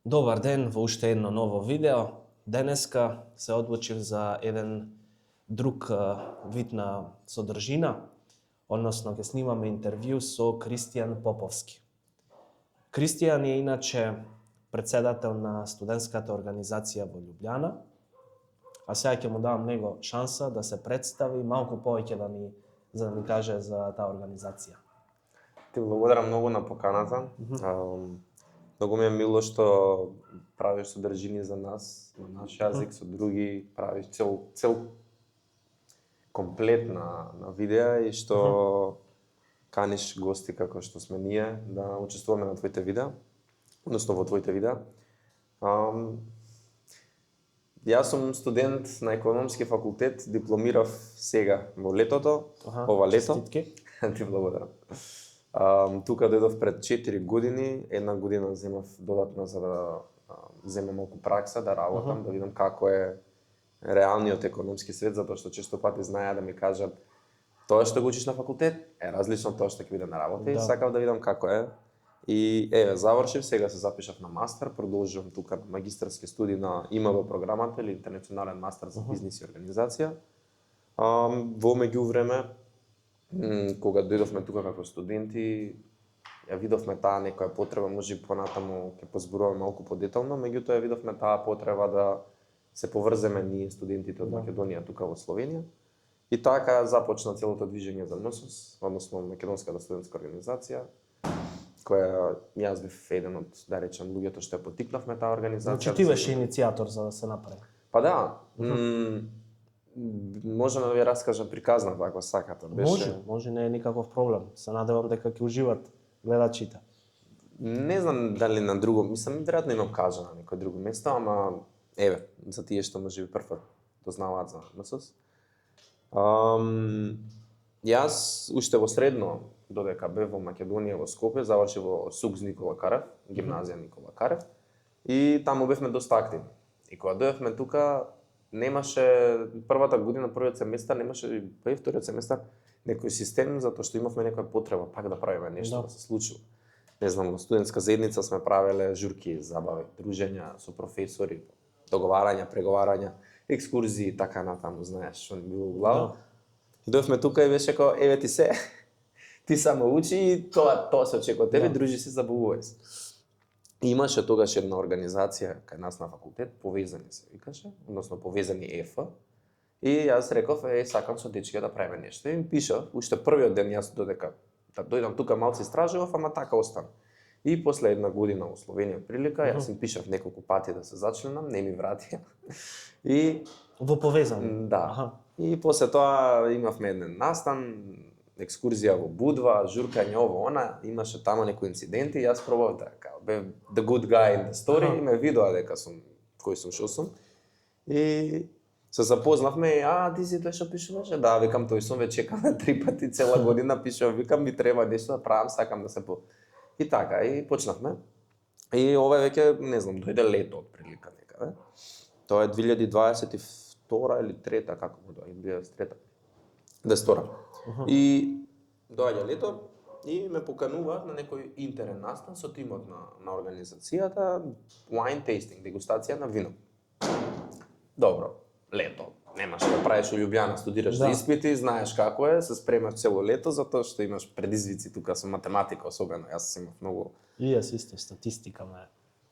Добар ден во уште едно ново видео. Денеска се одлучив за еден друг вид на содржина, односно ќе снимаме интервју со Кристијан Поповски. Кристијан е иначе председател на студентската организација во Љубљана, а сега ќе му давам него шанса да се представи малку повеќе да ни каже за таа организација. Ти благодарам многу на поканата. Многу ми е мило што правиш содржини за нас, на наш јазик, со други, правиш цел комплет на видеа и што каниш гости како што сме ние да учествуваме на твоите видеа, односно во твоите видеа. Јас сум студент на економски факултет, дипломирав сега во летото, ова лето. Честитки. Ти благодарам. Тука дојдов пред 4 години, една година земав додатно за да земам малку пракса, да работам, да видам како е реалниот економски свет, затоа што често пати знаеа да ми кажат тоа што го учиш на факултет е различно од тоа што ќе биде на работа и сакав да видам како е. И завршив, сега се запишав на мастер, продолжувам тука на магистарски студии на ИМБ програмата или интернационален мастер за бизнис и организација. Во меѓувреме, кога дојдовме тука како студенти, ја видовме таа некоја потреба, може и понатаму ќе позборуваме малку подетално, меѓутоа ја видовме таа потреба да се поврземе ние студентите од Македонија тука во Словенија. И така започна целото движење за МСОС, односно Македонската студентска организација, која јас бев еден од, да речем, луѓето што ја поттикнавме таа организација. Значи ти беше иницијатор за да се направи? Па да. Можам да ви раскажам приказна ако сакате. Може, не е никаков проблем. Се надевам дека ќе уживат гледачите. Не знам дали на друго, мислам, веројатно имам кажа на некој друго место, ама за тие што може би прв пат дознаваат за МСОС. Јас уште во средно, додека бев во Македонија во Скопје, завршив во СУКС Никола Карев, гимназија Никола Карев, и таму бевме доста активни. И кога дојавме тука, немаше првата година, првиот семестар, немаше па и вториот семестар некој систем, затоа што имавме некоја потреба пак да правиме нешто да се случува. Не знам, во студентска заедница сме правеле журки, забави, дружења со професори, договарања, преговарања, екскурзии и така натаму, знаеш што ни било во глава. И дојавме тука и беше како еве ти се. Ти само учи и тоа се очекува од тебе, дружи се, забавувај се. Имаше тогаш една организација кај нас на факултет, Повезани се викаше, односно Повезани ЕФ. И јас реков, сакам со дечки да правиме нешто. И пишав, уште првиот ден јас додека да дојдам тука малку истражував, ама така остана. И после една година во Словенија прилика, јас им пишав неколку пати да се зачленам, не ми вратија. И во Повезани. Да. И после тоа имавме еден настан, екскурзија во Будва, журкање ово она, имаше таму некои инциденти, јас пробав да бев the good guy in the story, и ме видоа дека сум кој сум што сум. И се запознавме, ти си тој што пишуваше? Да, викам тој сум, веќе чекаме 3 пати цела година пишувам, викам ми треба нешто да правам, сакам да се И така, и почнавме. И ова веќе, не знам, дојде лето од прилика некаде. Тоа е 2022 или 3-та, како го дојде, 2023-та. 22-та. И доаѓа лето и ме покануваат на некој интерен настан со тимот на организацијата, wine tasting, дегустација на вино. Добро, лето, немаш да правиш во Љубљана, студираш за испити, знаеш како е, се спремаш цело лето затоа што имаш предизвици тука со математика особено. Јас имав многу. И јас исто статистика ме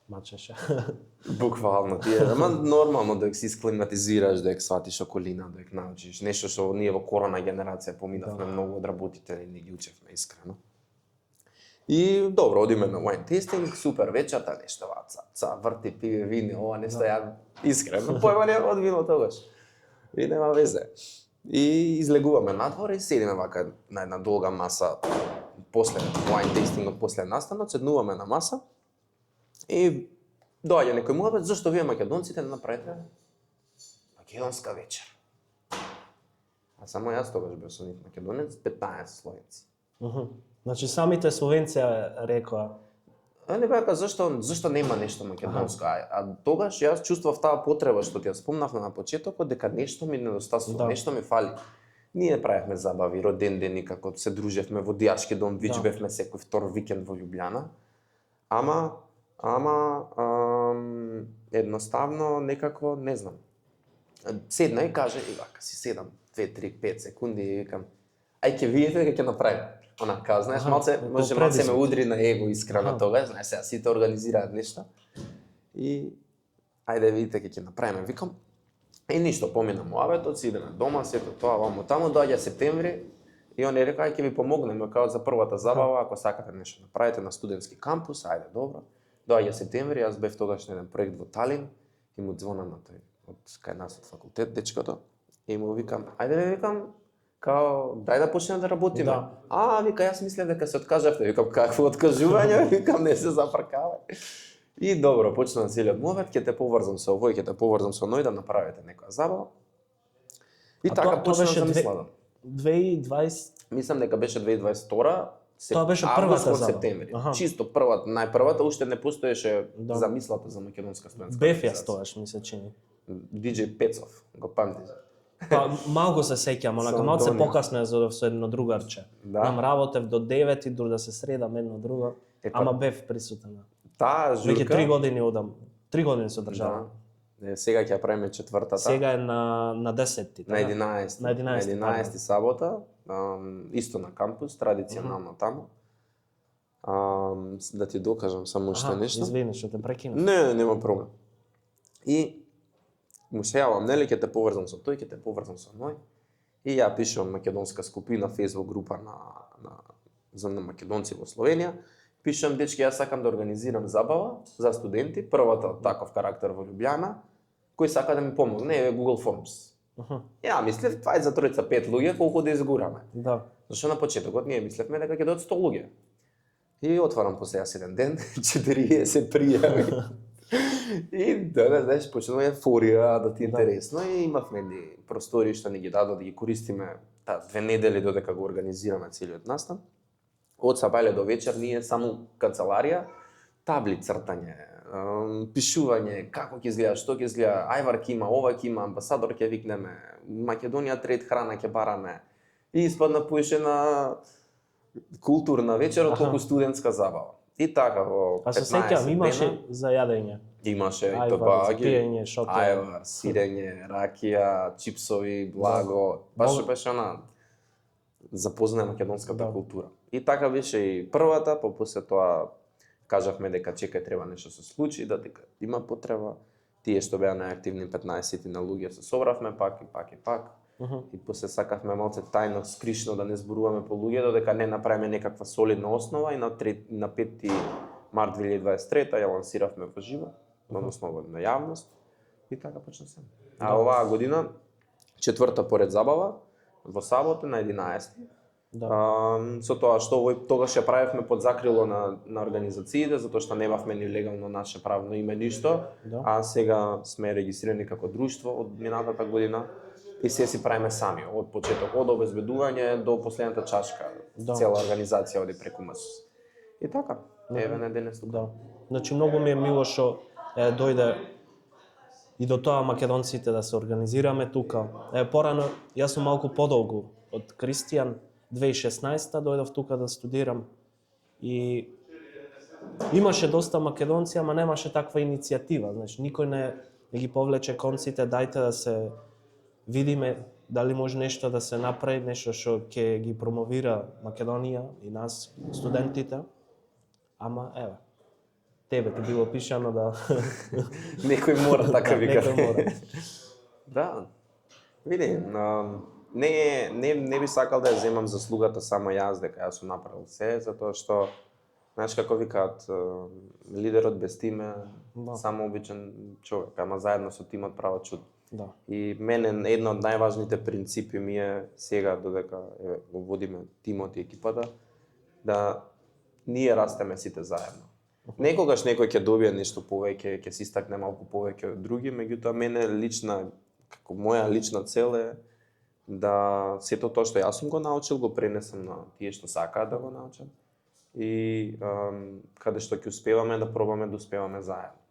мачеше. Буквално ти е, ама нормално да се исклиматизираш, да сватиш околина, да научиш нешто што ние во корона генерација поминавме многу од работите и не ги учевме искрено. И добро, одиме на wine tasting, супер вечерта, нешто ца врти, пие вино, ова нешто ја искрено појма не од вино тогаш. И нема везе. И излегуваме надвор и седиме вака на една долга маса после wine tastingот, после настанот, седнуваме на маса. И доаѓа некој муабет, зашто вие македонците не направите македонска вечер? А само јас тогаш бев со нив македонец, 15 словенци. Значи самите словенци рекоа. Не беа зашто нема нешто македонско? А тогаш јас чувствував таа потреба што ти ја спомнавме на почетокот дека нешто ми недостасува, нешто ми фали. Ние правевме забави, роден дени, како се дружевме во дијачки дом, вич бевме секој втор викенд во Љубљана. Ама едноставно некако, не знам. Седна и каже, и вака си седам 2, 3, 5 секунди и викам, ај ќе видите дека ќе направим. Она као, знаеш, малце ме удри на его искрено тогаш, знаеш, сега сите организираат нешта. И ајде видите дека ќе направиме. Викам, ништо, помина муабетот, си идеме дома, сето тоа, вамо таму, доаѓа септември и он е рекao, ај ќе ви помогнеме као за првата забава, ако сакате нешто направите на студентски кампус, ајде добро. Доаѓа септември, јас бев тогаш на еден проект во Талин и му звонам на тој од кај нас од факултет дечкото и му викам, ајде викам, као дај да почнеме да работиме. Да. Вика, јас мислев дека се откажавте. Викам, какво откажување? Викам, не се запркавај. И добро, почна целиот муабет, ќе те поврзам со овој, ќе те поврзам со оној да направите некоја забава. И така почна да мислам. 2020. Мислам дека беше 2022. Тоа беше првата забава. Септември. Чисто првата, најпрвата, уште не постоеше замислата за македонска студентска организација. Бев јас тогаш, ми се чини. DJ Пецов, го памтиш? Па малку се сеќам, онака малце покасно е со едно другарче. Нам работев до 9 и дур да се средам едно друго, ама бев присутен. Таа журка. Веќе 3 години одам. 3 години се одржава. Да. Сега ќе правиме четвртата. Сега е на 10-ти. На 11. На 11 сабота, исто на кампус, традиционално таму. Да ти докажам само уште нешто. Извини што те прекинав. Не, нема проблем. И му се јавам, нели ќе те поврзам со тој, ќе те поврзам со оној. И ја пишувам македонска скупина, Facebook група за македонци во Словенија. Пишувам, дечки, јас сакам да организирам забава за студенти, првата од таков карактер во Лјубљана, кој сака да ми помогне, е Google Forms. Ја мислев, това е за 3-5 луѓе, колку да изгураме. Да. Зашто на почетокот ние мислевме дека ќе дојдат 100 луѓе. И отварам последен еден ден, 40 пријави. И да, знаеш, почнува ефорија, да ти е интересно и имавме простори што ни ги дадо да ги користиме 2 недели додека го организираме целиот настан. Од сабајле до вечер ние само канцеларија, табли цртање, пишување, како ќе изгледа, што ќе изгледа, ајвар ќе има, ова ќе има, амбасадор ќе викнеме, Македонија трет храна ќе бараме. И испадна поишена културна вечер од колку студентска забава. И така во 15 се сеќам, имаше за јадење. Имаше и ајвар, пиење, шопење. Ајвар, сирење, ракија, чипсови, благо. Баш беше она запознае македонската култура. И така беше и првата, после тоа кажавме дека чекај треба нешто се случи, да дека има потреба. Тие што беа најактивни 15 на луѓе се собравме пак. И после сакавме малце тајно, скришно да не зборуваме по луѓе, додека не направиме некаква солидна основа и на 5 март 2023 ја лансиравме во живо, односно на јавност. И така почна се. А оваа година четврта поред забава во сабота на 11. Со тоа што тогаш ја правевме под закрило на организациите, затоа што немавме ни легално наше правно име ништо, а сега сме регистрирани како друштво од минатата година и се си правиме сами, од почеток, од обезбедување до последната чашка. Цела организација оди преку МСУС. И така, еве на денес тука. Да. Значи многу ми е мило што дојде и до тоа македонците да се организираме тука. Порано, јас сум малку подолгу од Кристијан, 2016 дојдов тука да студирам и имаше доста македонци, ама немаше таква иницијатива, значи никој не ги повлече конците, дајте да се видиме дали може нешто да се направи, нешто што ќе ги промовира Македонија и нас, студентите. Ама еве, тебе ти било пишано да некој мора така вика. Некој мора. Да. Види, не би сакал да ја земам заслугата само јас, дека јас сум направил се, затоа што, знаеш како викаат, лидерот без тиме, само обичен човек, ама заедно со тимот прават чуд. Да. И мене една од најважните принципи ми е сега, додека го водиме тимот и екипата, да ние растеме сите заедно. Некогаш некој ќе добие нешто повеќе, ќе се истакне малку повеќе од други, меѓутоа мене лична, како моја лична цел е да сето тоа што јас сум го научил, го пренесам на тие што сакаат да го научат и каде што ќе успеваме да пробаме да успеваме заедно.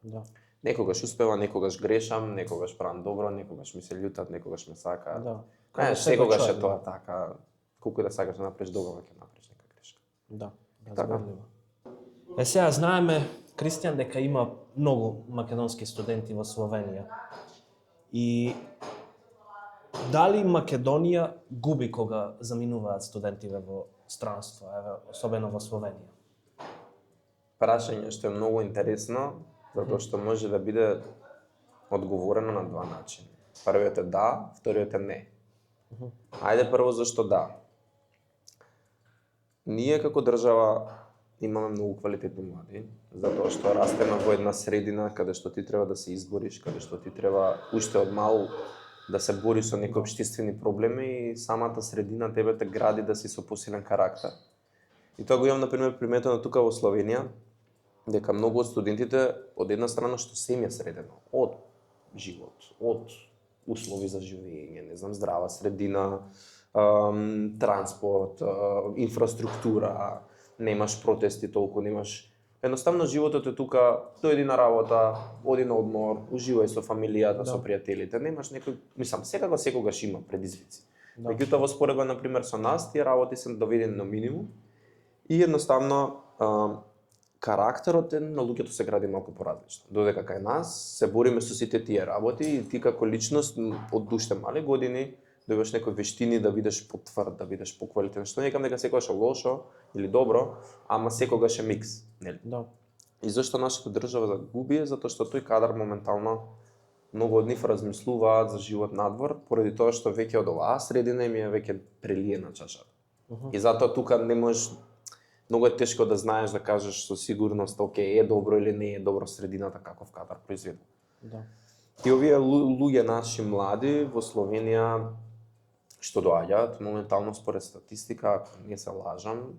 Да. Некогаш успева, некогаш грешам, некогаш правам добро, некогаш ми се љутат, некогаш ме сакаат. Да. Секогаш е тоа така, колку да сакаш да направиш добро, ќе направиш нека грешка. Да, разберливо. Сега знаеме Кристијан, дека има многу македонски студенти во Словенија. И дали Македонија губи кога заминуваат студентиве во странство, особено во Словенија? Прашање што е многу интересно, затоа што може да биде одговорено на два начини. Првиот е да, вториот е не. Ајде прво зашто да. Ние како држава имаме многу квалитетни млади, затоа што растеме во една средина каде што ти треба да се избориш, каде што ти треба уште од мал да се бориш со некои општествени проблеми и самата средина тебе те гради да си со посилен карактер. И тоа го имам например приметено тука во Словенија, дека многу од студентите од една страна што се им е средено, од живот, од услови за живење, не знам, здрава средина, транспорт, инфраструктура, немаш протести толку, немаш... Едноставно животот е тука, дојди на работа, оди на одмор, уживај со фамилијата, со пријателите, немаш некој, мислам, секогаш има предизвици. Меѓутоа во споредба на пример со нас, тие работи се доведени на минимум и едноставно карактерот на луѓето се гради малку поразлично. Додека кај нас се бориме со сите тие работи и ти како личност од уште мали години добиваш некои вештини да бидеш потврд, да бидеш поквалитетен. Што не кажам дека секогаш е лошо или добро, ама секогаш е микс, нели? Да. И зашто нашата држава губи е затоа што тој кадар моментално многу од нив размислуваат за живот надвор, поради тоа што веќе од оваа средина им е веќе прелиена чашата. И затоа тука не можеш, многу е тешко да знаеш да кажеш со сигурност, окей, е добро или не е добро средината каков кадар произведува. Да. И овие луѓе наши млади во Словенија што доаѓаат моментално според статистика, ако не се лажам,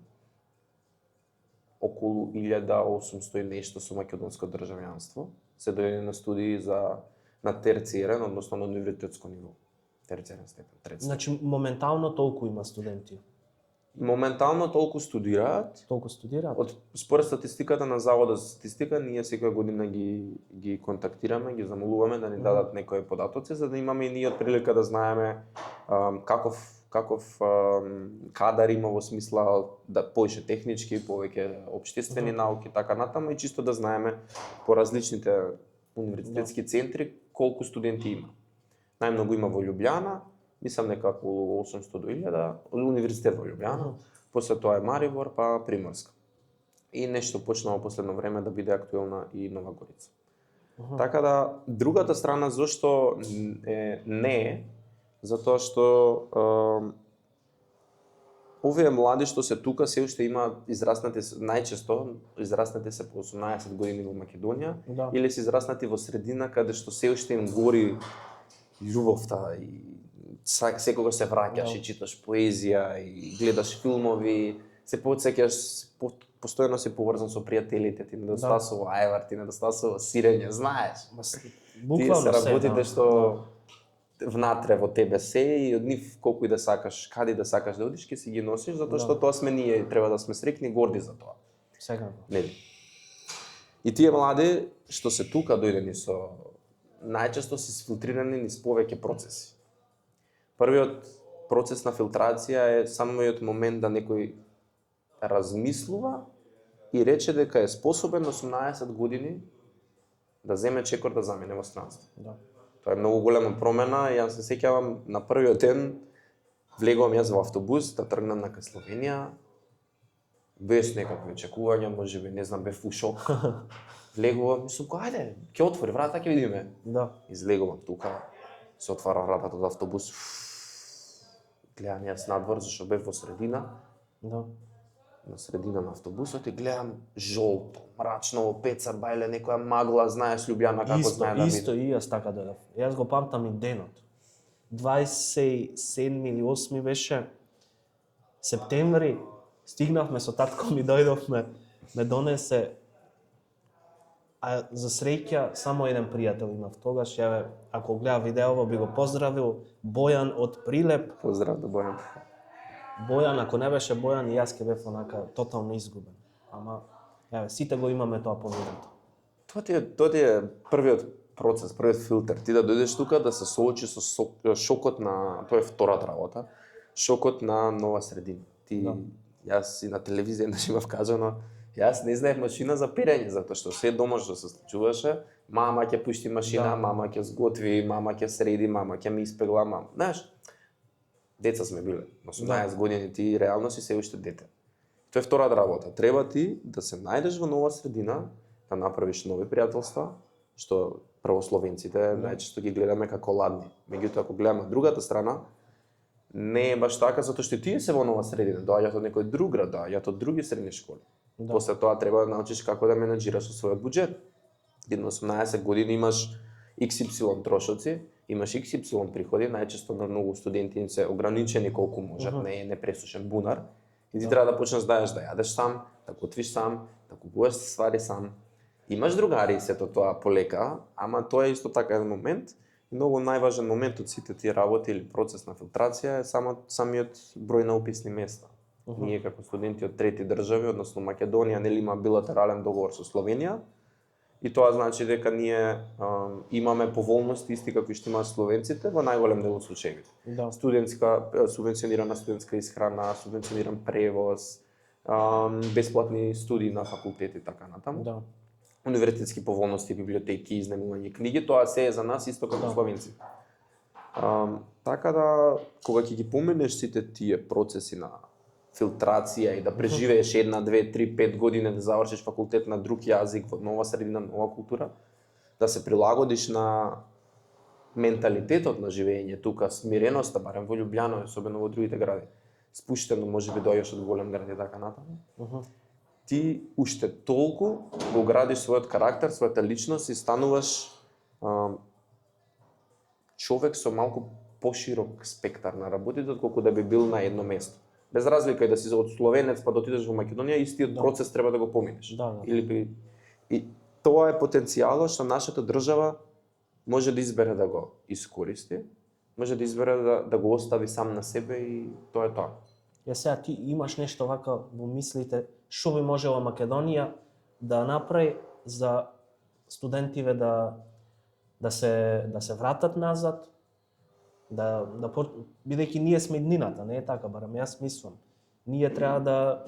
околу 1800 и нешто со македонско државјанство се дојдени на студии на терциерен, односно на универзитетско ниво. Терциерен степен, трет степен. Значи, моментално толку има студенти. Моментално толку студираат. Толку студираат? Според статистиката на Заводот за статистика, ние секоја година ги контактираме, ги замолуваме да ни дадат некои податоци, за да имаме и ние од прилика да знаеме каков кадар има во смисла да повеќе технички, повеќе општествени науки, така натаму, и чисто да знаеме по различните универзитетски центри колку студенти има. Најмногу има во Љубљана, мислам дека околу 800 до 1000, универзитет во Љубљана, после тоа е Марибор, па Приморска. И нешто почнало последно време да биде актуелна и Нова Горица. Така да, другата страна зашто не е, затоа што овие млади што се тука се уште имаат израснати, најчесто израснати се по 18 години во Македонија, или се израснати во средина каде што се уште им гори љубовта и секогаш се враќаш и читаш поезија и гледаш филмови, се потсеќаш, постојано си поврзан со пријателите, ти недостасува ајвар, ти недостасува сирење, знаеш. Тие се работите што внатре во тебе се и од нив колку и да сакаш, каде да сакаш да одиш, ќе си ги носиш, затоа што тоа сме ние и треба да сме среќни и горди за тоа. Секако. Нели? И тие млади што се тука дојдени со најчесто се сфилтрирани низ повеќе процеси. Првиот процес на филтрација е самиот момент да некој размислува и рече дека е способен на 18 години да земе чекор да замине во странство. Тоа е многу голема промена и јас се сеќавам на првиот ден влегувам јас во автобус да тргнам на Словенија без некакви очекувања, можеби не знам, бев у шок. Влегувам, мислам, ајде, ќе отвори врата, ќе видиме. Да. Излегувам тука, се отвара вратата од автобус. Гледам јас надвор, зашто бев во средина. Да. На средина на автобусот и гледам жолто, мрачно, пеца, бајле, некоја магла, знаеш Љубљана како знае да Исто и јас така дојдов. Јас го памтам и денот. 27 или 8 беше септември, стигнавме со татко ми, дојдовме, ме донесе, а за среќа само еден пријател имав тогаш, јаве, ако гледа видеово би го поздравил, Бојан од Прилеп. Поздрав до Бојан. Бојан, ако не беше Бојан, и јас ке бев онака тотално изгубен. Ама, еве, сите го имаме тоа поминато. Тоа ти е првиот процес, првиот филтер. Ти да дојдеш тука да се соочиш со шокот на, тоа е втората работа, шокот на нова средина. Ти, јас и на телевизија еднаш имав кажано, Јас не знаев машина за перење, затоа што се домашно се случуваше. Мама ќе пушти машина, мама ќе сготви, мама ќе среди, мама ќе ми испегла, мама. Знаеш, деца сме биле. На 18 години ти реално си се уште дете. Тоа е втората работа. Треба ти да се најдеш во нова средина, да направиш нови пријателства, што правословенците најчесто ги гледаме како ладни. Меѓутоа, ако гледаме другата страна, не е баш така, затоа што тие се во нова средина, доаѓаат од некој друг град, доаѓаат од други средни школи. После тоа треба да научиш како да менаџираш со својот буџет. Ти на 18 години имаш XY трошоци, имаш XY приходи, најчесто на многу студенти им се ограничени колку можат, не е непресушен бунар. И ти треба да почнеш да јадеш сам, да готвиш сам, да купуваш ствари сам. Имаш другари сето тоа полека, ама тоа е исто така еден момент. Многу најважен момент од сите тие работи или процес на филтрација е самиот број на уписни места. Ние како студенти од трети држави, односно Македонија, нели има билатерален договор со Словенија, и тоа значи дека ние имаме поволности исти како што имаат словенците во најголем дел од случаевите. Студентска, субвенционирана студентска исхрана, субвенциониран превоз, бесплатни студии на факултет и така натаму. Универзитетски поволности, библиотеки, изнемување книги, тоа се е за нас исто како словенци. Така да, кога ќе ги поменеш сите тие процеси на филтрација и да преживееш 1, 2, 3, 5 години да завршиш факултет на друг јазик во нова средина, нова култура, да се прилагодиш на менталитетот на живење тука, смиреноста, барем во Љубљана, особено во другите гради. Спуштено, можеби доаѓаш од голем град и така натаму. Ти уште толку го градиш својот карактер, својата личност и стануваш човек со малку поширок спектар на работите, отколку да би бил на едно место. Без разлика и да си од словенец па да отидеш во Македонија, истиот процес треба да го поминеш. И тоа е потенцијалот што нашата држава може да избере да го искористи, може да избере да го остави сам на себе и тоа е тоа. Сега ти имаш нешто вака во мислите, што би можела Македонија да направи за студентиве да се вратат назад, бидејќи ние сме иднината, не е така, барем јас мислам. Ние треба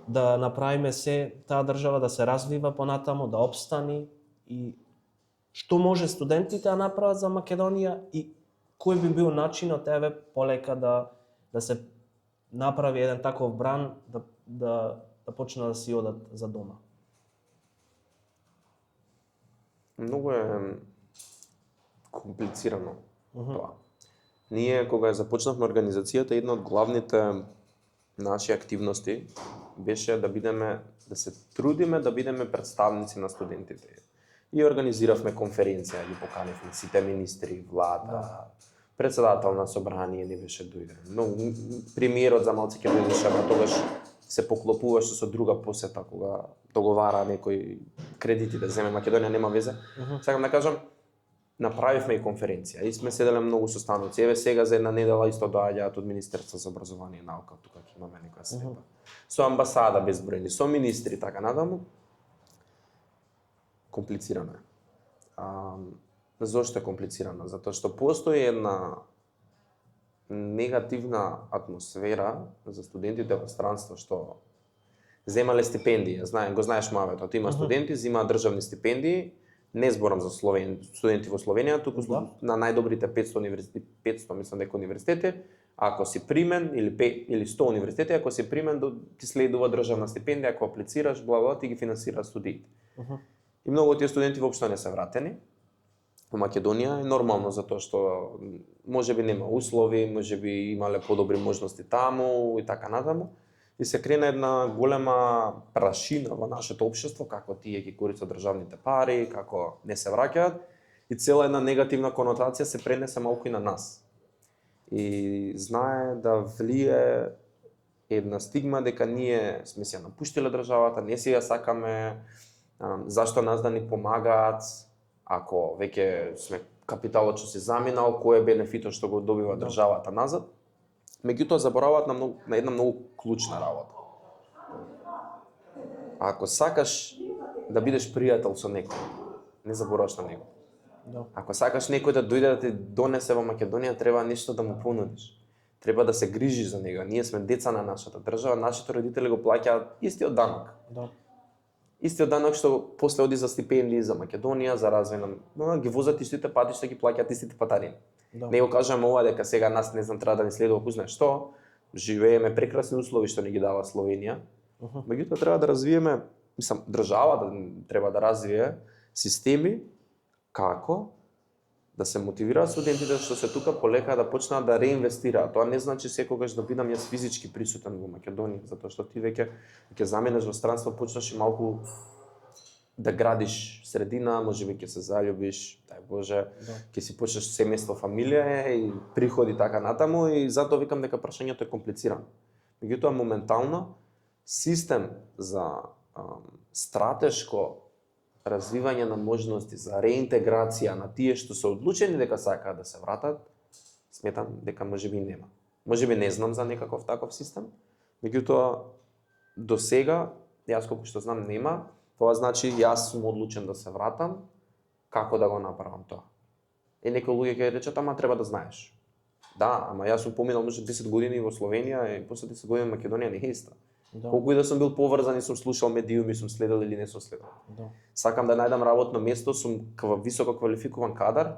да направиме се таа држава да се развива понатаму, да опстани, и што може студентите да направат за Македонија и кој би бил начинот еве полека да се направи еден таков бран да почнат да си одат за дома. Многу е комплицирано тоа. Ние кога започнавме организацијата, една од главните наши активности беше да се трудиме да бидеме представници на студентите. И организиравме конференција, ги поканивме сите министри, влада, председател на собрание не беше дојден. Но премиерот за малце ќе дојдеше, ама тогаш се поклопуваше со друга посета кога договара некој кредити да земе Македонија, нема везе. Сакам да кажам, направивме и конференција и сме седеле многу состаноци. Еве сега за една недела исто доаѓаат од Министерство за образование и наука, тука ќе имаме некоја средба. Со амбасада безбројни, со министри така натаму. Комплицирано е. Зошто е комплицирано? Затоа што постои една негативна атмосфера за студентите во странство што земале стипендии. Го знаеш мавето, има студенти, земаат државни стипендии, не зборам за студенти во Словенија, туку на најдобрите 500 мислам дека универзитети, ако си примен или 100 универзитети, ако си примен ти следува државна стипендија, ако аплицираш, бла ти ги финансираат студиите. И многу од тие студенти воопшто не се вратени во Македонија, е нормално затоа што можеби нема услови, можеби имале подобри можности таму и така натаму. И се крена една голема прашина во нашето општество, како тие ги користат државните пари, како не се враќаат, и цела една негативна конотација се пренесе малку и на нас. И знае да влие една стигма дека ние сме се напуштиле државата, не си ја сакаме, зашто нас да ни помагаат, ако веќе сме капиталот што се заминал, кој е бенефитот што го добива државата назад. Меѓутоа забораваат на една многу клучна работа. Ако сакаш да бидеш пријател со некој, не забораваш на него. Ако сакаш некој да дојде да те донесе во Македонија, треба нешто да му понудиш. Треба да се грижи за него. Ние сме деца на нашата држава, нашите родители го плаќаат истиот данок. Да. Истиот данок што после оди за стипендии за Македонија, за развој на ги возат истите патишта, ги плаќаат истите патарини. Да. Не го кажам ова дека сега нас не знам треба да ни следува кој знае што, живееме прекрасни услови што ни ги дава Словенија. Меѓутоа треба да развиеме, мислам, државата треба да развие системи како да се мотивираат студентите што се тука полека да почнат да реинвестираат. Тоа не значи секогаш да бидам јас физички присутен во Македонија, затоа што ти веќе заминеш во странство, почнаш и малку да градиш средина, можеби ќе се заљубиш, дај Боже, ќе си почнеш семејство, фамилија и приходи така натаму и затоа викам дека прашањето е комплицирано. Меѓутоа моментално систем за стратешко развивање на можности за реинтеграција на тие што се одлучени дека сакаат да се вратат, сметам дека можеби нема. Можеби не знам за некаков таков систем, меѓутоа до сега, јас колку што знам нема, тоа значи јас сум одлучен да се вратам, како да го направам тоа? Некои луѓе ќе речат, ама треба да знаеш. Да, ама јас сум поминал може 10 години во Словенија и после 10 години во Македонија не е иста. Да. Колку и да сум бил поврзан и сум слушал медиуми, сум следел или не сум следел. Да. Сакам да најдам работно место, сум високо квалификуван кадар,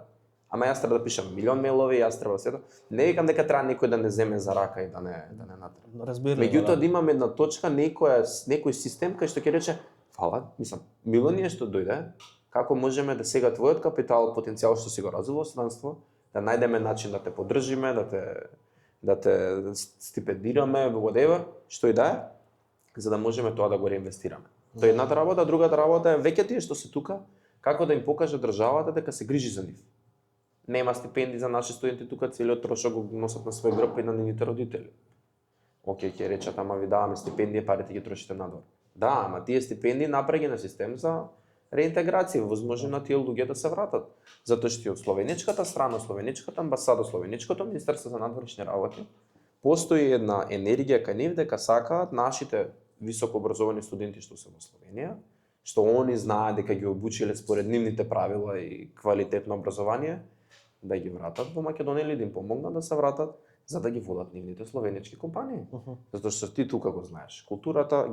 ама јас треба да пишам милион мејлови, јас треба да седам. Не викам дека треба некој да не земе за рака и да не натера. Разбирам. Меѓутоа да имаме една точка, некој систем кај што ќе рече, фала, мислам, милионија што дојде, како можеме да сега твојот капитал, потенцијал што си го развил во странство, да најдеме начин да те поддржиме, да те стипендираме, whatever, што и да е, за да можеме тоа да го реинвестираме. Тоа е едната работа, другата работа е веќе тие што се тука, како да им покаже државата дека се грижи за нив. Нема стипендии за наши студенти тука, целиот трошок го носат на свој грб и на нивните родители. Океј, ќе речат, ама ви даваме стипендија, парите ги трошите надвор. Да, ама тие стипендии направи на систем за реинтеграција, возможно на тие луѓе да се вратат. Затоа што од словеничката страна, словеничката амбасада, словеничкото министерство за надворешни работи, постои една енергија кај нив дека сакаат нашите високообразовани студенти што се во Словенија, што они знаат дека ги обучиле според нивните правила и квалитетно образование, да ги вратат во Македонија или да им помогнат да се вратат, за да ги водат нивните словенички компании. Затоа што ти тука го знаеш културата,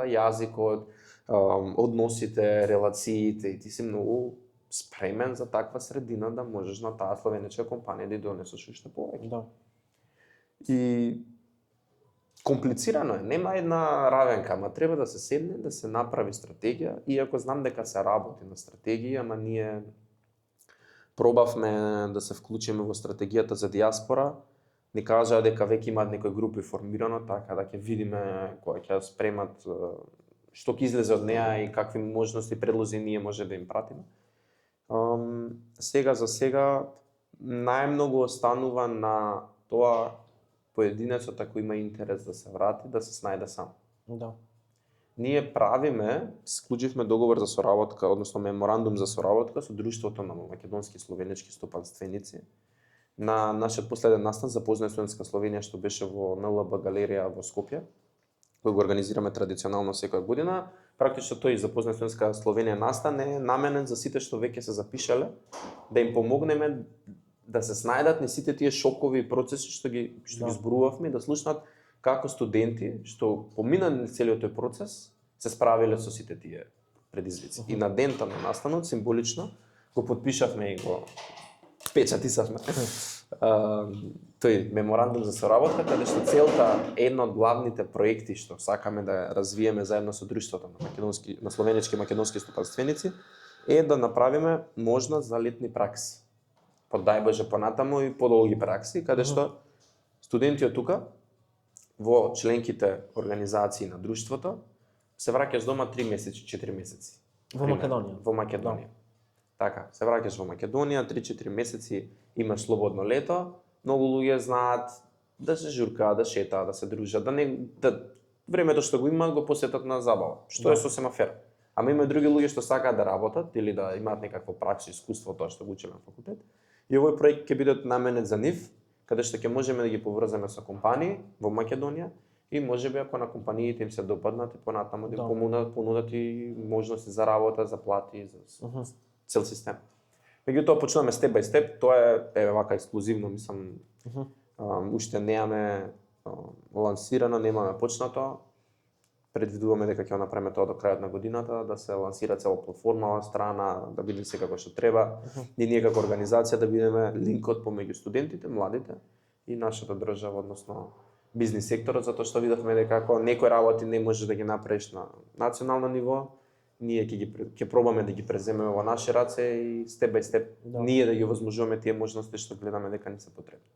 јазикот, односите, релациите и ти си многу спремен за таква средина да можеш на таа словеничка компанија да ја донесеш уште повеќе. Да. И комплицирано е, нема една равенка, ама треба да се седне, да се направи стратегија, иако знам дека се работи на стратегија, ама ние пробавме да се вклучиме во стратегијата за диаспора, ни кажаа дека веќе имаат некои групи формирано, така да ќе видиме кога ќе спремат што ќе излезе од неа и какви можности, предлози ние може да им пратиме. Сега за сега најмногу останува на тоа поединецот ако има интерес да се врати, да се снајде сам. Да. Ние правиме, склучивме договор за соработка, односно меморандум за соработка со Друштвото на македонски и словенички стопанственици. На нашиот последен настан за Позна студентска Словенија што беше во НЛБ галерија во Скопје, кој го организираме традиционално секоја година. Практично тој за Позна студентска Словенија настан е наменен за сите што веќе се запишале, да им помогнеме да се снајдат не сите тие шокови процеси што ги зборувавме, да слушнат како студенти што поминале целиот тој процес се справиле со сите тие предизвици. И на дента на настанот символично го потпишавме и го печатисавме тој меморандум за соработка, каде што целта е една од главните проекти што сакаме да развиеме заедно со Друштвото на словенички и македонски стопанственици е да направиме можност за летни пракси. Дај Боже понатаму и подолги пракси, каде што студенти од тука во членките организации на друштвото се враќаш дома 3 месеци, 4 месеци. Во Македонија. Во Македонија. Така, се враќаш во Македонија, 3-4 месеци имаш слободно лето, многу луѓе знаат да се журкаат, да шетаат, да се дружат, времето што го имаат го посетат на забава, што е сосема фер. Ама има други луѓе што сакаат да работат или да имаат некакво пракса, искуство тоа што го учеле на факултет. И овој проект ќе биде наменет за нив, каде што ќе можеме да ги поврземе со компании во Македонија и можеби ако на компаниите им се допаднат и понатаму да им понудат и можности за работа, за плати, за цел систем. Меѓутоа почнуваме степ бај степ, тоа е вака ексклузивно, мислам, уште немаме лансирано, немаме почнато. Предвидуваме дека ќе направиме тоа до крајот на годината, да се лансира цела платформа од страна, да биде секако што треба. И ние како организација да бидеме линкот помеѓу студентите, младите и нашата држава, односно бизнис секторот, затоа што видовме дека ако некои работи не можеш да ги направиш на национално ниво, ние ќе пробаме да ги преземеме во наши раце и степ бај степ ние да ги возможуваме тие можности што гледаме дека ни се потребни.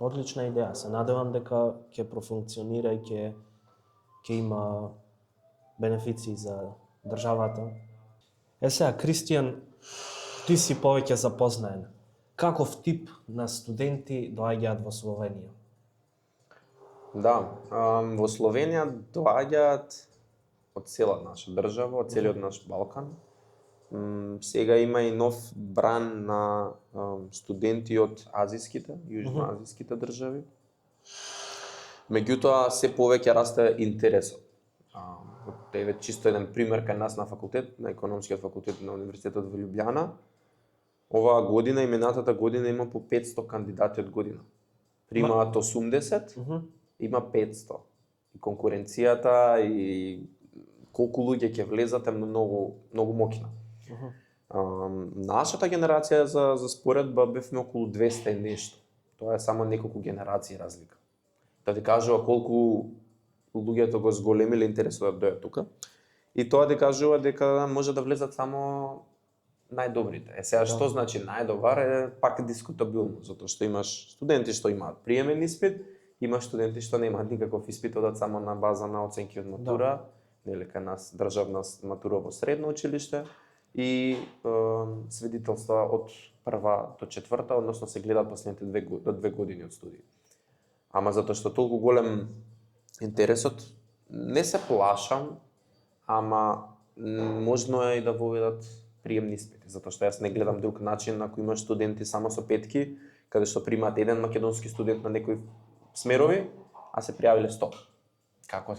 Одлична идеја. Се надевам дека ќе профункционира и ќе има бенефиции за државата. Сега, Кристијан, ти си повеќе запознаен. Каков тип на студенти доаѓаат во Словенија? Да, во Словенија доаѓаат од цела наша држава, од целиот наш Балкан. Сега има и нов бран на студенти од азиските, јужноазиските држави. Меѓутоа, се повеќе расте интересот. Еве чисто еден пример кај нас на факултет, на економскиот факултет на Универзитетот во Лјубљана. Оваа година и минатата година има по 500 кандидати од година. Примаат 80, има 500. И конкуренцијата и колку луѓе ќе влезат е многу моќна. Нашата генерација за споредба бевме околу 200 и нешто. Тоа е само неколку генерации разлика. Да ти кажува колку луѓето го зголемиле интересот да дојдат тука. И тоа ти кажува дека може да влезат само најдобрите. Сега што значи најдобар е пак дискутабилно, затоа што имаш студенти што имаат приемен испит, имаш студенти што немаат никаков испит, одат само на база на оценки од матура, нели кај нас државна матура во средно училиште и свидетелства од прва до четврта, односно се гледаат последните 2 години од студии. Ама затоа што толку голем интересот, не се плашам, ама можно е и да воведат приемни испити, затоа што јас не гледам друг начин ако имаш студенти само со петки, каде што примаат еден македонски студент на некои смерови, а се пријавиле 100. Како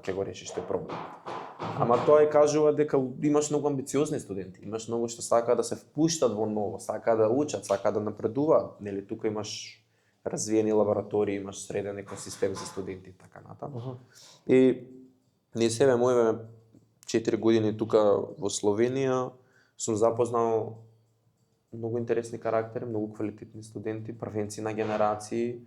ќе го решиш тој проблем? Ама тоа и кажува дека имаш многу амбициозни студенти, имаш многу што сакаат да се впуштат во ново, сакаат да учат, сакаат да напредуваат, нели тука имаш развиени лаборатории, имаш среден екосистем за студенти и така натаму. И ние себе моје 4 години тука во Словенија сум запознал многу интересни карактери, многу квалитетни студенти, првенци на генерации,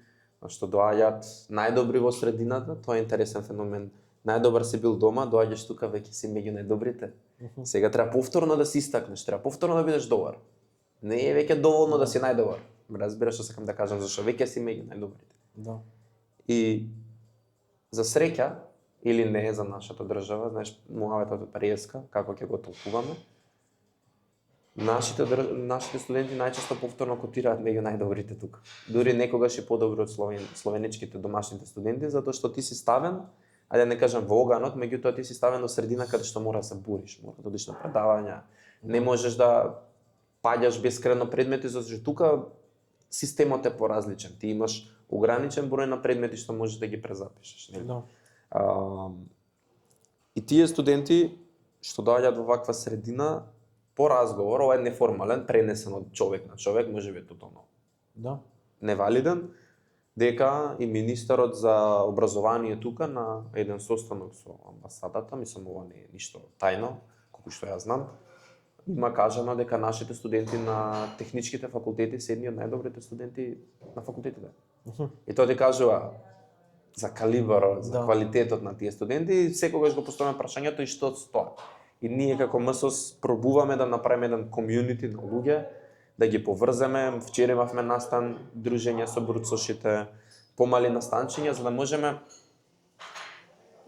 што доаѓаат најдобри во средината, тоа е интересен феномен. Најдобар си бил дома, доаѓаш тука веќе си меѓу најдобрите. Сега треба повторно да се истакнеш, треба повторно да бидеш добар. Не е веќе доволно да си најдобар. Разбираш што сакам да кажам, зашто веќе си меѓу најдобрите. Да. И за среќа или не за нашата држава, знаеш, муаветот е преска, како ќе го толкуваме. Нашите студенти најчесто повторно котираат меѓу најдобрите тука. Дури некогаш и подобри од словеничките домашните студенти, затоа што ти си ставен, ајде не кажам во оганот, меѓутоа ти си ставен во средина каде што мора да се буриш, мора да одиш на предавања. Не можеш да паѓаш бескрено предмети, затоа што тука системот е поразличен. Ти имаш ограничен број на предмети што можеш да ги презапишеш, нели? Да. И тие студенти што доаѓаат во ваква средина, по разговор, ова е неформален, пренесен од човек на човек, можеби тотално невалиден, дека и министерот за образование тука на еден состанок со амбасадата, мислам ова не е ништо тајно, колку што ја знам, има кажано дека нашите студенти на техничките факултети се едни од најдобрите студенти на факултетите. И тоа ти кажува за калибарот, за квалитетот на тие студенти и секогаш го поставаме прашањето и што стои. И ние како МСОС пробуваме да направиме еден комјунити на луѓе, да ги поврземе. Вчера имавме настан, дружење со бруцошите, помали настанчиња, за да можеме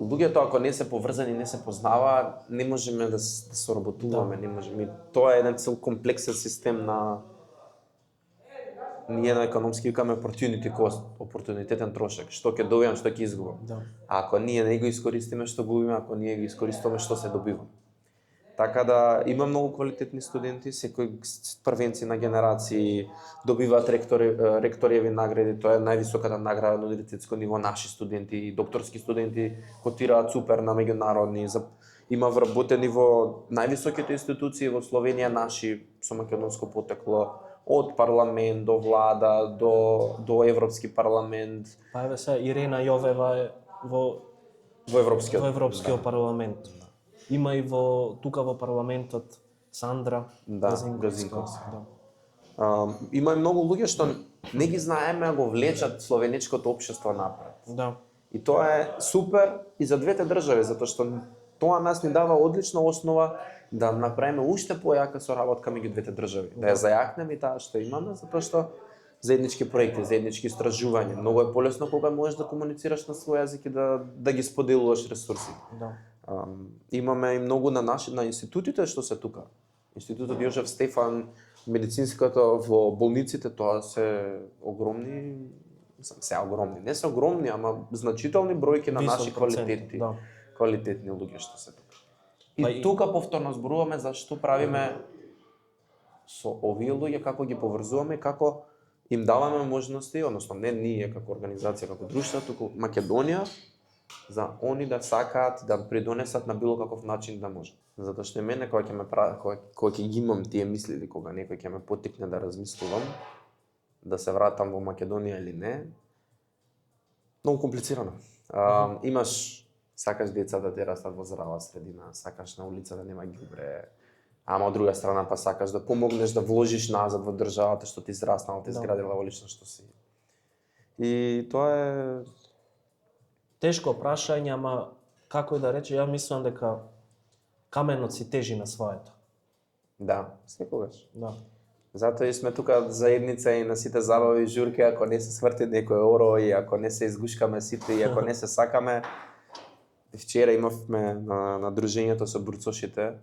луѓето ако не се поврзани, не се познаваат, не можеме да соработуваме, не можеме. Тоа е еден цел комплексен систем на ние на економски викаме opportunity cost, опортунитетен трошок, што ќе добијам, што ќе изгубам. А ако ние не го искористиме, што губиме, ако ние го искористиме, што се добива. Така да има многу квалитетни студенти, секој првенци на генерации, добиваат ректориеви награди, тоа е највисоката награда на универзитетско ниво, наши студенти и докторски студенти котираат супер на меѓународни, има вработени во највисоките институции во Словенија, наши со македонско потекло, од парламент до влада, до Европски парламент, Па еве се Ирена Јовева е во во Европскиот парламент. Има и тука во парламентот Сандра Газинковска. Да. Има и многу луѓе што не ги знаеме, а го влечат словеничкото општество напред. Да. И тоа е супер и за двете држави, затоа што тоа нас ни дава одлична основа да направиме уште појака соработка меѓу двете држави. Да ја зајакнеме и таа што имаме, затоа што заеднички проекти, заеднички истражувања, многу е полесно кога можеш да комуницираш на свој јазик и да ги споделуваш ресурси. Да. Имаме и многу на институтите што се тука. Институтот Јожеф Стефан, медицинското во болниците, тоа се огромни, не се огромни, ама значителни бројки на наши квалитетни луѓе што се тука. И тука повторно зборуваме зашто правиме со овие луѓе, како ги поврзуваме, како им даваме можности, односно не ние како организација, како друштво, туку Македонија, за они да сакаат да придонесат на било каков начин да може. Затоа што мене кога ќе ги имам тие мисли или кога некој ќе ме поттикне да размислувам да се вратам во Македонија или не, многу комплицирано. Сакаш деца да те растат во здрава средина, сакаш на улица да нема ѓубре, ама од друга страна па сакаш да помогнеш да вложиш назад во државата што ти израснала, ти изградила во лично што си. И тоа е тешко прашање, ама како и да рече, ја мислам дека каменот си тежи на своето. Да, секогаш. Да. Затоа и сме тука заедница и на сите забави и журки, ако не се сврти некој оро и ако не се изгушкаме сите и ако не се сакаме. Вчера имавме на дружењето со бурцошите,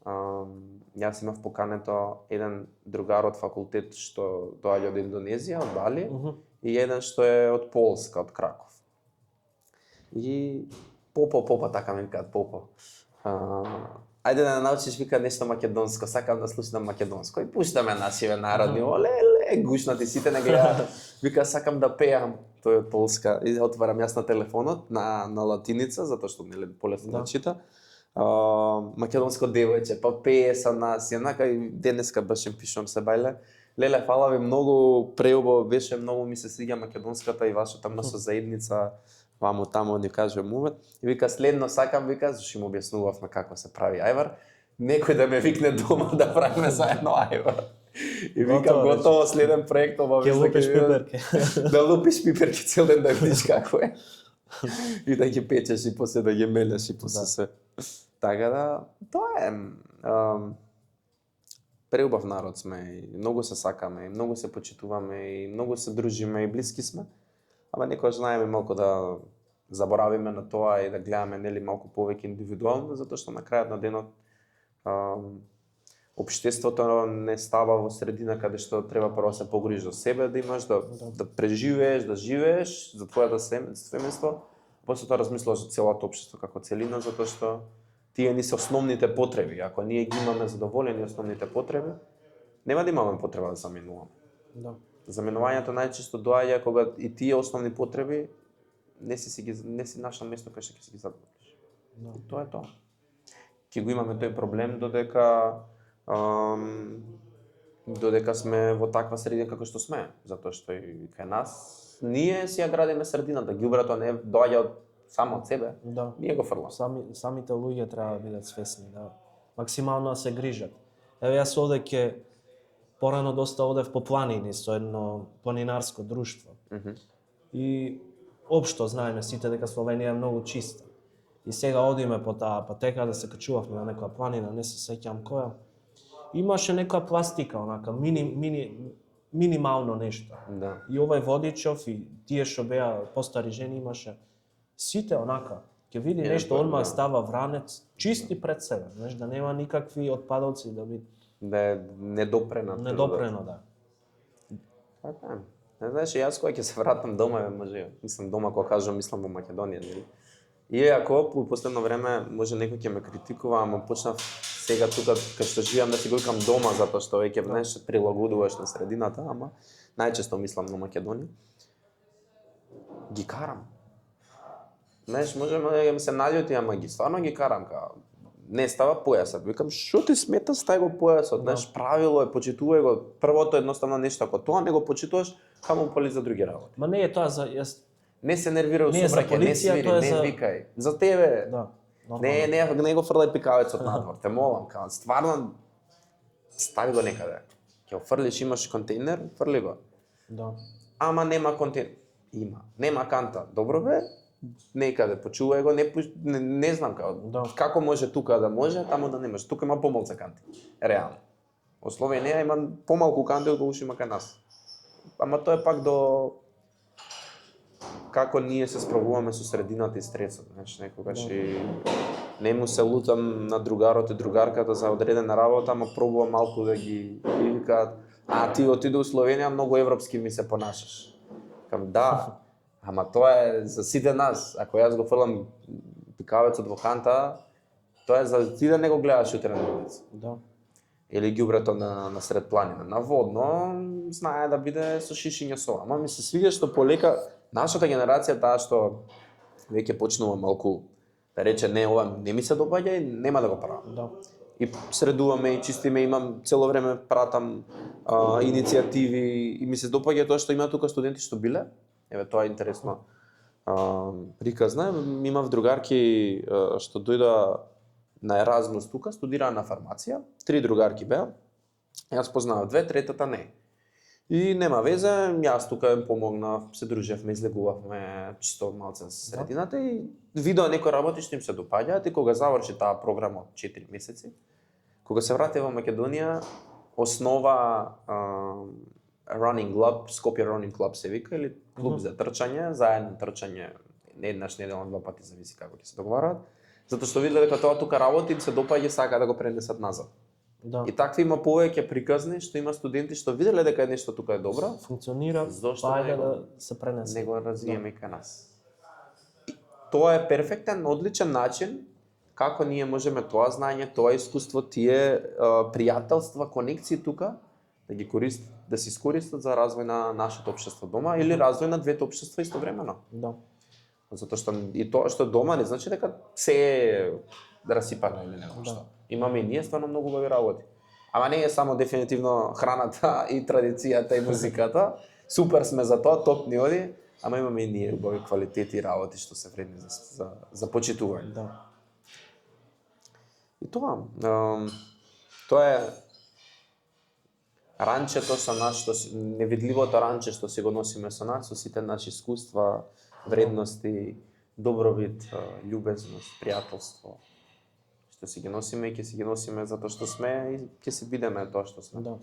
јас имав покането еден другар од факултет што доаѓа од Индонезија, од Бали, и еден што е од Полска, од Краков. И Попо, така ми викаат Попо. Ајде да научиш, вика, нешто македонско, сакам да слушам македонско. И пуштаме нашиве народни, оле, гушнати сите, нега вика, сакам да пеам. Тој од Полска. И отварам јас на телефонот, на латиница, затоа што нели полесно да чита. Македонско девојче, па пее со нас, еднака и денеска баш им пишувам се бајле. Леле, фала ви многу, преубаво беше, многу ми се свиѓа македонската и вашата мносо заедница. Ваму таму ни кажувам увет. И вика, следно сакам, вика, зашто им објаснувавме како се прави ајвар, некој да ме викне дома да правиме заедно ајвар. И вика, готово, следен проект, обавезно ќе лупиш пиперки. Да лупиш пиперки цел ден да видиш како е. И да ги печеш и после да ги мелеш и после се. Така да, тоа е преубав народ сме и многу се сакаме и многу се почитуваме и многу се дружиме и блиски сме. Ама некојаш знаеме малку да заборавиме на тоа и да гледаме нели малку повеќе индивидуално, затоа што на крајот на денот општеството не става во средина каде што треба прво да се погрижиш за себе, да имаш да преживееш, да живееш за твоето семејство, после тоа размислуваш за целото општество како целина, затоа што тие ни се основните потреби. Ако ние ги имаме задоволени основните потреби, нема да имаме потреба да заминуваме. Да. Заминувањето најчесто доаѓа кога и тие основни потреби не си нашла место кај што ќе си ги задоволиш. Да. Тоа е тоа. Ќе го имаме тој проблем додека сме во таква средина како што сме, затоа што и кај нас ние си ја градиме средината, ѓубрето не доаѓа само од себе. Да. Ние го фрламе. Самите луѓе треба да бидат свесни, да максимално да се грижат. Еве јас овде ќе порано доста одев по планини со едно планинарско друштво. И општо знаеме сите дека Словенија е многу чиста. И сега одиме по таа патека да се качувавме на некоја планина, не се сеќам која. Имаше некоја пластика, онака минимално нешто. Да. И овај водичов и тие што беа постари жени имаше сите онака. Ќе види нешто, одмах става вранец, чисти пред себе, знаеш, да нема никакви отпадоци да би Да е недопрено. Недопрено, да. Така. Не знаеш, јас кога ќе се вратам дома, може, мислам дома кога кажам, мислам во Македонија, нели? Иако по последно време може некој ќе ме критикува, ама почнав сега тука кај што живеам да си го викам дома затоа што веќе знаеш прилагодуваш на средината, ама најчесто мислам на Македонија. Ги карам. Знаеш, можеме да се наљути, ама стварно ги карам, не става појасот. Викам, што ти смета, стај го појасот, знаеш, правило е, почитувај го. Првото едноставно нешто, ако тоа не го почитуваш, каму поли за други работи. Ма не е тоа за Не се нервирај, Не е за собраќај, не полиција, свири, тоа е не за- викај. За тебе. да. Не го фрлај пикавецот надвор, те молам, као, стварно стави го некаде. Ќе го фрлиш, имаш контейнер, фрли го. Да. Ама нема контейнер. Има. Нема канта. Добро бе, некаде почувај го, не знам Да. како може тука да може, таму да не може. Тука има помалку канти. Реално. Во Словенија има помалку канти од уште има кај нас. Ама тоа е пак до како ние се справуваме со средината и стресот, знаеш, некогаш и не му се лутам на другарот и другарката за одредена работа, ама пробувам малку да ги викаат, а ти отиде у Словенија, многу европски ми се понашаш. Кам да, ама тоа е за сите нас. Ако јас го фрлам пикавецот во канта, тоа е за ти да не го гледаш утре на улица. Да. Или ѓубрето на сред планина. На водно знае да биде со шишиња со. Ама ми се свиѓа што полека нашата генерација, таа што веќе почнува малку да рече не, ова не ми се допаѓа и нема да го правам. Да. И средуваме и чистиме, имам цело време пратам иницијативи и ми се допаѓа тоа што има тука студенти што биле. Еве тоа е интересно. Приказна, имав другарки што дојда на Еразмус тука, студираа на фармација, 3 другарки беа. Јас познавав 2, третата не. И нема везе, јас тука им помогнав, се дружевме, излегувавме чисто малце за средината и видоа некои работи што им се допаѓаат и кога заврши таа програма од 4 месеци, кога се врати во Македонија, основа Running Club, Skopje Running Club се вика, или клуб за трчање, заедно трчање еднаш неделно, 2 пати, зависи како ќе се договарат. Затоа што виделе дека тоа тука работи, им се допаѓа, сака да го пренесат назад. Да. И такви има повеќе приказни што има студенти што виделе дека нешто тука е добро, Функционира, Зошто па не ајде го- да се пренесе. не го развиеме кај нас. Тоа е перфектен, одличен начин како ние можеме тоа знаење, тоа искуство, тие пријателства, конекции тука да ги да се искористат за развој на нашето општество дома или развој на двете општества истовремено. Да. Затоа што и тоа што дома не значи дека се е расипано или нешто. Да. Имаме и ние стварно многу убави работи. Ама не е само дефинитивно храната и традицијата и музиката. Супер сме за тоа, топ ни оди, ама имаме и ние убави квалитети и работи што се вредни за почитување. Да. И тоа е ранчето со нас, невидливото ранче што си го носиме со нас, со сите наши искуства, вредности, добровит, љубезност, пријателство, што си ги носиме и ќе си ги носиме затоа што сме и ќе си бидеме тоа што сме. Да.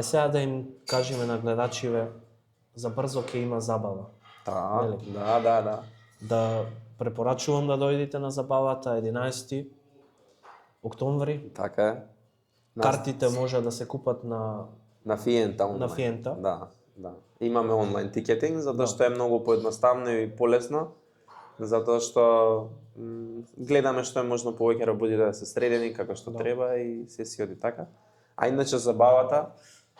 Сега да им кажеме на гледачиве, за брзо ќе има забава. Да, Нели? да. Да препорачувам да дојдете на забавата 11 октомври. Така е. Картите може да се купат на Фиента онлайн. На Фиента. Да. Имаме онлайн тикетинг, затоа што е многу поедноставно и полесно, затоа што гледаме што е можно повеќе работи да се средени како што треба и се си оди така. А иначе забавата,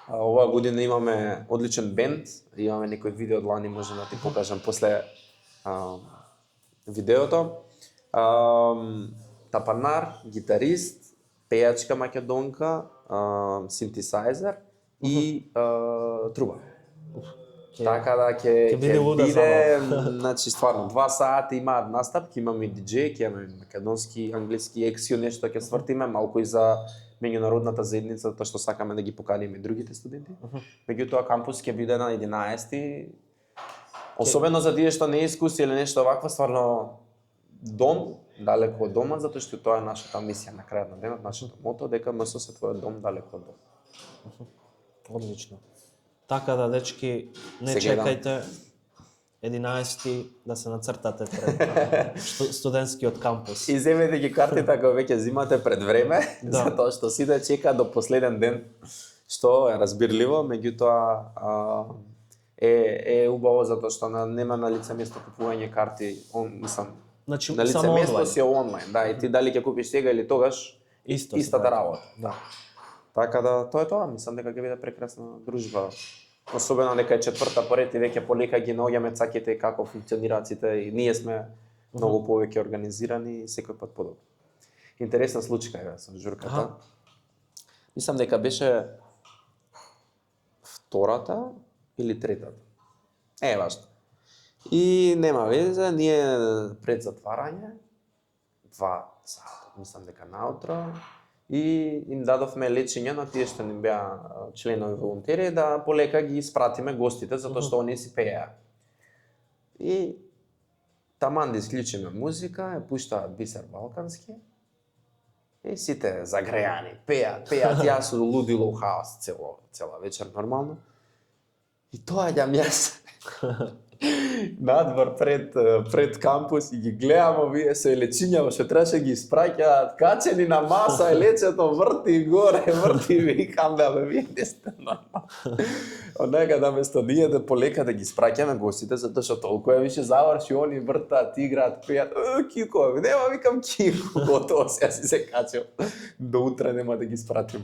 оваа година имаме одличен бенд, имаме некој видео од лани, можам да ти покажам после видеото. Тапанар, гитарист, пејачка македонка, синтесајзер и труба. Така да ќе биде луда биде, значи стварно 2 сати имаат настап, ќе имаме и диџеј, ќе имаме македонски, англиски, ексио, нешто ќе свртиме, малку и за меѓународната заедница, тоа што сакаме да ги поканиме и другите студенти. Меѓутоа кампус ќе биде на 11. Особено за тие што не искуси или нешто вакво, стварно дом далеко од дома, затоа што тоа е нашата мисија на крајот на денот, нашето мото дека МСО се твојот дом далеко од дом. Одлично. Така да, дечки, не Се гледам. чекајте 11 да се нацртате пред студентскиот кампус. И земете ги картите ако веќе зимате пред време, Да. затоа што сите чекаат до последен ден, што е разбирливо, меѓутоа е убаво затоа што нема на лице место купување карти, Значи, на лице само место онлайн. си е онлайн, да, и ти дали ќе купиш сега или тогаш, Исто истата се прави. работа. Да. Така да, тоа е тоа, мислам дека ќе биде прекрасна дружба. Особено дека е четврта поред и веќе полека ги наоѓаме цаките како функционираат сите и ние сме многу повеќе организирани и секој пат подобро. Интересна случка е со журката. Мислам дека беше втората или третата. Важно. И нема везе, ние пред затварање, 2 сата, мислам дека наутро, и им дадовме лечење на тие што ни беа членови волонтери да полека ги испратиме гостите затоа што они си пееа. И таман да исклучиме музика, ја пуштаат Бисер Балкански и сите загрејани, пеат, јас со лудило хаос цела вечер нормално. И доаѓам јас надвор пред кампус и ги гледам овие со лечињава што требаше ги испраќаат качени на маса и лечето врти горе, викам бе вие не сте нормални. Онека да место ние да полека да ги испраќаме гостите затоа што толку е више заврши, они вртат, играат, пеат. Кико, нема викам Кико, готово сега си се качил. До утре нема да ги испратим.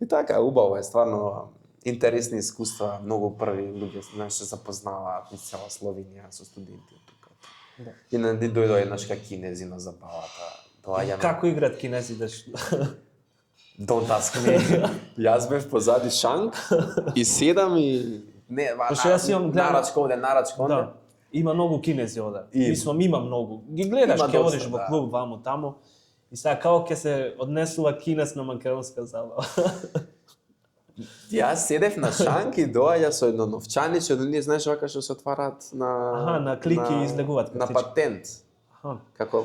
И така, убаво е, стварно интересни искуства, многу први луѓе се запознаваат низ цела Словенија со студенти од тука. Да. И не дојдоа еднаш ка кинези на забавата. Доаѓаме. Како играат кинезите? Don't ask me. Јас бев позади шанк и седам и Пошто јас имам нарачка овде. Да. Има многу кинези овде. Има. Мислам има многу. Ги гледаш Има ќе доста, одиш во да. клуб ваму таму и сега како ќе се однесува кинез на македонска забава. Јас седев на шанк и доаѓа со едно новчаниче, да не знаеш вака што се отвараат на клик и излегуваат на картички. патент. Аха. Како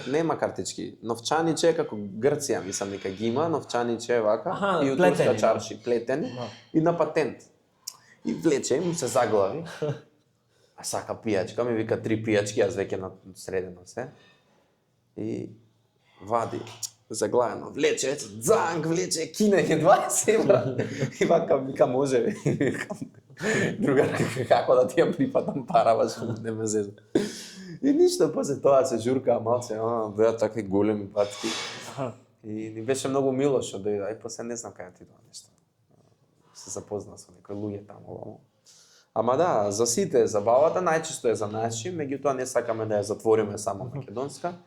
нема картички. Новчаниче како Грција, мислам дека ги има, новчаниче вака и од плетени, турска чарши, плетени Да. и на патент. И влече му се заглави. А сака пијачка, ми вика 3 пијачки, јас веќе на средено се. И вади заглавено, влече, дзанг, влече, кинење 20 евра. И вика може, викам, другар, како да ти ја припадам пара, баш не ме зеза. И ништо, после тоа се журкаа малце, беа такви големи патки. И ни беше многу мило што дојде, и после не знам кај отидоа нешто. Се запозна со некои луѓе таму. Ама да, за сите забавата најчесто е за наши, меѓутоа не сакаме да ја затвориме само македонска.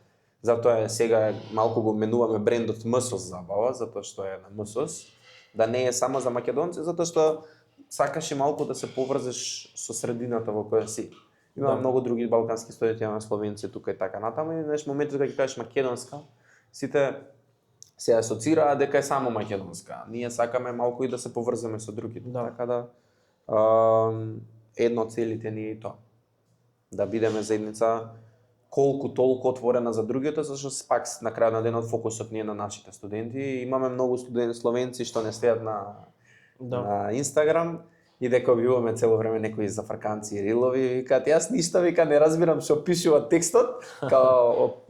Затоа сега малку го менуваме брендот МСОС забава, затоа што е на МСОС, да не е само за македонци, затоа што сакаш и малку да се поврзеш со средината во која си. Има многу други балкански студенти, имаме словенци тука и така натаму, и знаеш моментот кога ќе кажеш македонска, сите се асоцираат дека е само македонска. Ние сакаме малку и да се поврземе со другите, така да едно од целите ни е тоа. Да бидеме заедница колку толку отворена за другите, зашто пак на крајот на денот фокусот ни е на нашите студенти. Имаме многу студенти словенци што не следат на Инстаграм и дека објавуваме цело време некои зафрканци и рилови, викаат јас ништо не разбирам што пишува текстот, као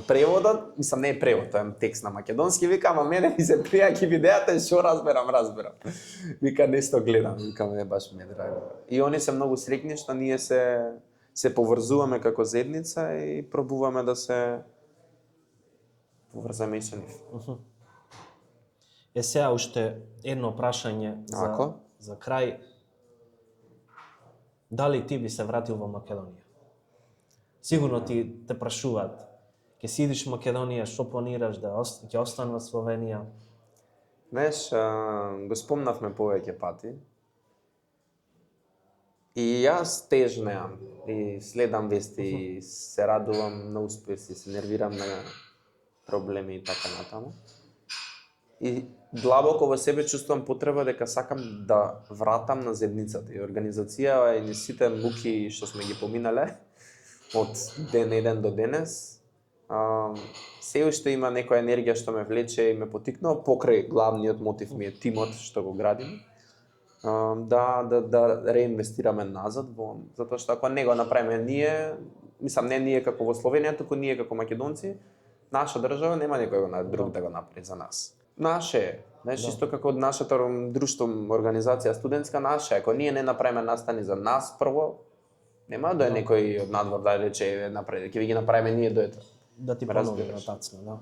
преводот, мислам не е превод, тоа е текст на македонски, вика, ама мене ми се пријаки видеата и што разберам. Вика нешто гледам, викам баш ми е драго. И они се многу среќни што ние се поврзуваме како заедница и пробуваме да се поврземе и со нив. Сега уште едно прашање за крај. Дали ти би се вратил во Македонија? Сигурно те прашуваат. Ќе сидиш во Македонија, што планираш да ќе остане во Словенија? Знаеш, го спомнавме повеќе пати. И јас тежнеам и следам вести и се радувам на успеси, се нервирам на проблеми и така натаму. И длабоко во себе чувствувам потреба дека сакам да вратам на заедницата и организација и сите муки што сме ги поминале од ден еден до денес. Се уште има некоја енергија што ме влече и ме потикнува покрај главниот мотив ми е тимот што го градим. Да реинвестираме назад затоа што ако не го направиме ние, мислам не ние како во Словенија, туку ние како македонци, наша држава нема некој друг да го направи за нас. Наше е, знаеш, исто како од нашата друштво, организација студентска, наше, ако ние не направиме настани за нас прво, нема да е некој од надвор да рече направи, ќе ви ги направиме ние дојде. Да ти понови тацно, да.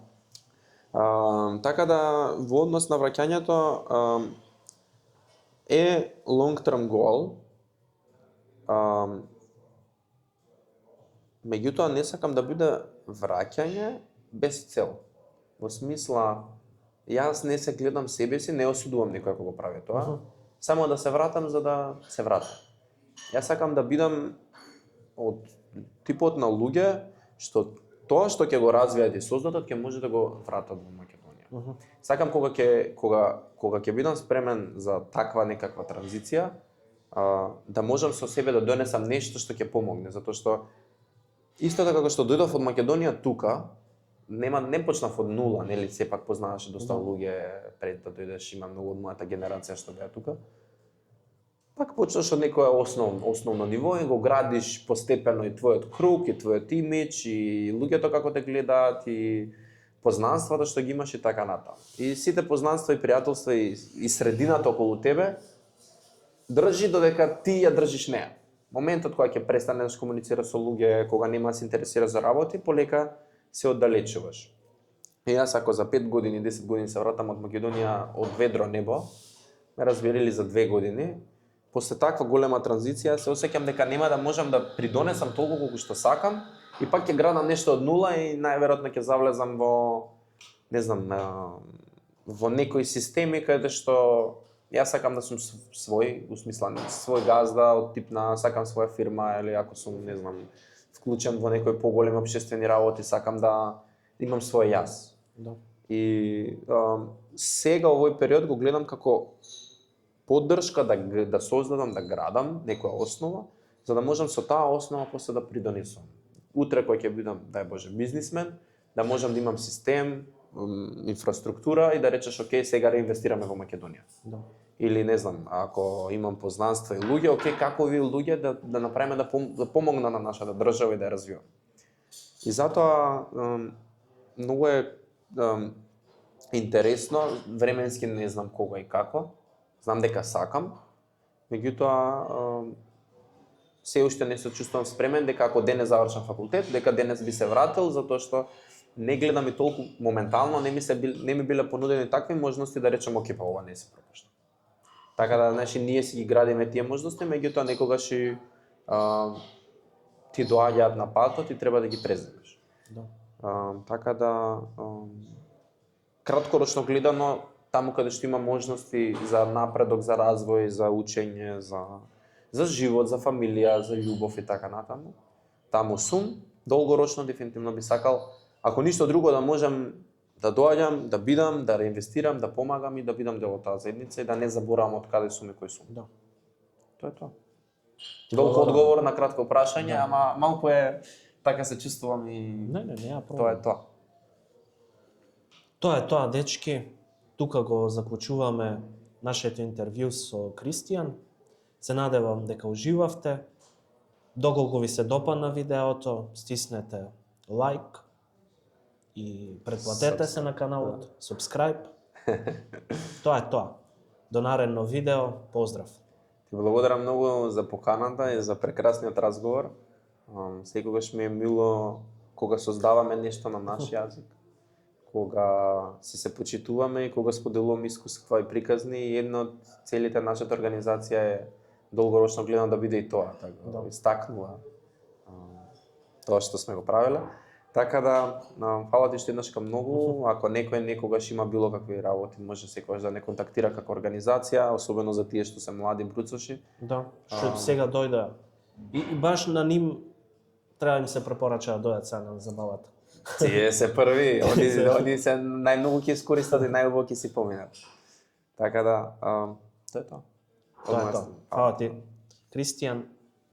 Така да во однос на враќањето е long term goal. Меѓутоа не сакам да биде враќање без цел. Во смисла, јас не се гледам себе си, не осудувам некој ако го прави тоа, само да се вратам за да се вратам. Јас сакам да бидам од типот на луѓе што тоа што ќе го развијат и создадат ќе може да го вратат во Македонија. Сакам кога ќе бидам спремен за таква некаква транзиција, да можам со себе да донесам нешто што ќе помогне, затоа што исто така како што дојдов од Македонија тука, не почнав од нула, нели, сепак познаваше доста луѓе пред да дојдеш, има многу од мојата генерација што беа тука. Пак почнаш од некое основно ниво и го градиш постепено и твојот круг, и твојот имидж, и луѓето како те гледаат, и познанствата што ги имаш и така натаму. И сите познанства и пријателства и средината околу тебе држи додека ти ја држиш неа. Моментот кога ќе престанеш да комуницираш со луѓе, кога нема да се интересираш за работи, полека се оддалечуваш. И јас ако за 5 години, 10 години се вратам од Македонија од ведро небо, ме разберили за 2 години, после таква голема транзиција се осеќам дека нема да можам да придонесам толку колку што сакам и пак ќе градам нешто од нула и најверојатно ќе завлезам во, не знам, во некои системи каде што јас сакам да сум свој, усмислен, свој газда, од тип на сакам своја фирма или ако сум, не знам, вклучен во некои поголеми општествени работи, сакам да имам свој јас. Да. И сега овој период го гледам како поддршка да создадам, да градам некоја основа, за да можам со таа основа после да придонесам. Утре кој ќе бидам, дај Боже, бизнисмен, да можам да имам систем, инфраструктура и да речеш, окей, сега реинвестираме во Македонија. Да. Или не знам, ако имам познанства и луѓе, окей, како ви луѓе да направиме да помогна на нашата држава и да ја развиваме. И затоа многу е интересно, временски не знам кога и како. Знам дека сакам, меѓутоа се уште не се чувствувам спремен дека ако денес завршам факултет, дека денес би се вратил, затоа што не гледам и толку моментално, не ми биле понудени такви можности да речем окей, па ова не се пропушта. Така да, значи, ние си ги градиме тие можности, меѓутоа некогаш и ти доаѓаат на патот и треба да ги преземеш. Да. Така да, краткорочно гледано, таму каде што има можности за напредок, за развој, за учење, за живот, за фамилија, за љубов и така натаму, таму сум. Долгорочно дефинитивно би сакал, ако ништо друго, да можам да доаѓам, да бидам, да реинвестирам, да помагам и да бидам дел од таа заедница и да не заборавам од каде сум и кој сум. Да. Тоа е тоа. Долг одговор на кратко прашање, ама малку е така се чувствувам и Не, ја проблем. тоа е тоа. Тоа е тоа, дечки. Тука го заклучуваме нашето интервју со Кристијан. Се надевам дека уживавте. Доколку ви се допадна видеото, стиснете лайк и претплатете се на каналот, subscribe. Тоа е тоа. До наредно видео, поздрав. Ти благодарам многу за поканата и за прекрасниот разговор. Секогаш ми е мило кога создаваме нешто на наш јазик, кога се почитуваме и кога споделуваме искуства и приказни, и една од целите нашата организација е долгорочно гледано да биде и тоа, така да истакнува тоа што сме го правеле. Така да, фала ти што еднашка многу, ако некој некогаш има било какви работи, може секогаш да не контактира како организација, особено за тие што се млади бруцоши. Да, што сега дојде. И баш на ним треба им се препорача да дојдат сега на забавата. Тие се први, они се најмногу ќе искористат и најубаво ќе си поминат. Така да, тоа е тоа. Тоа е тоа. Фала ти, Кристијан.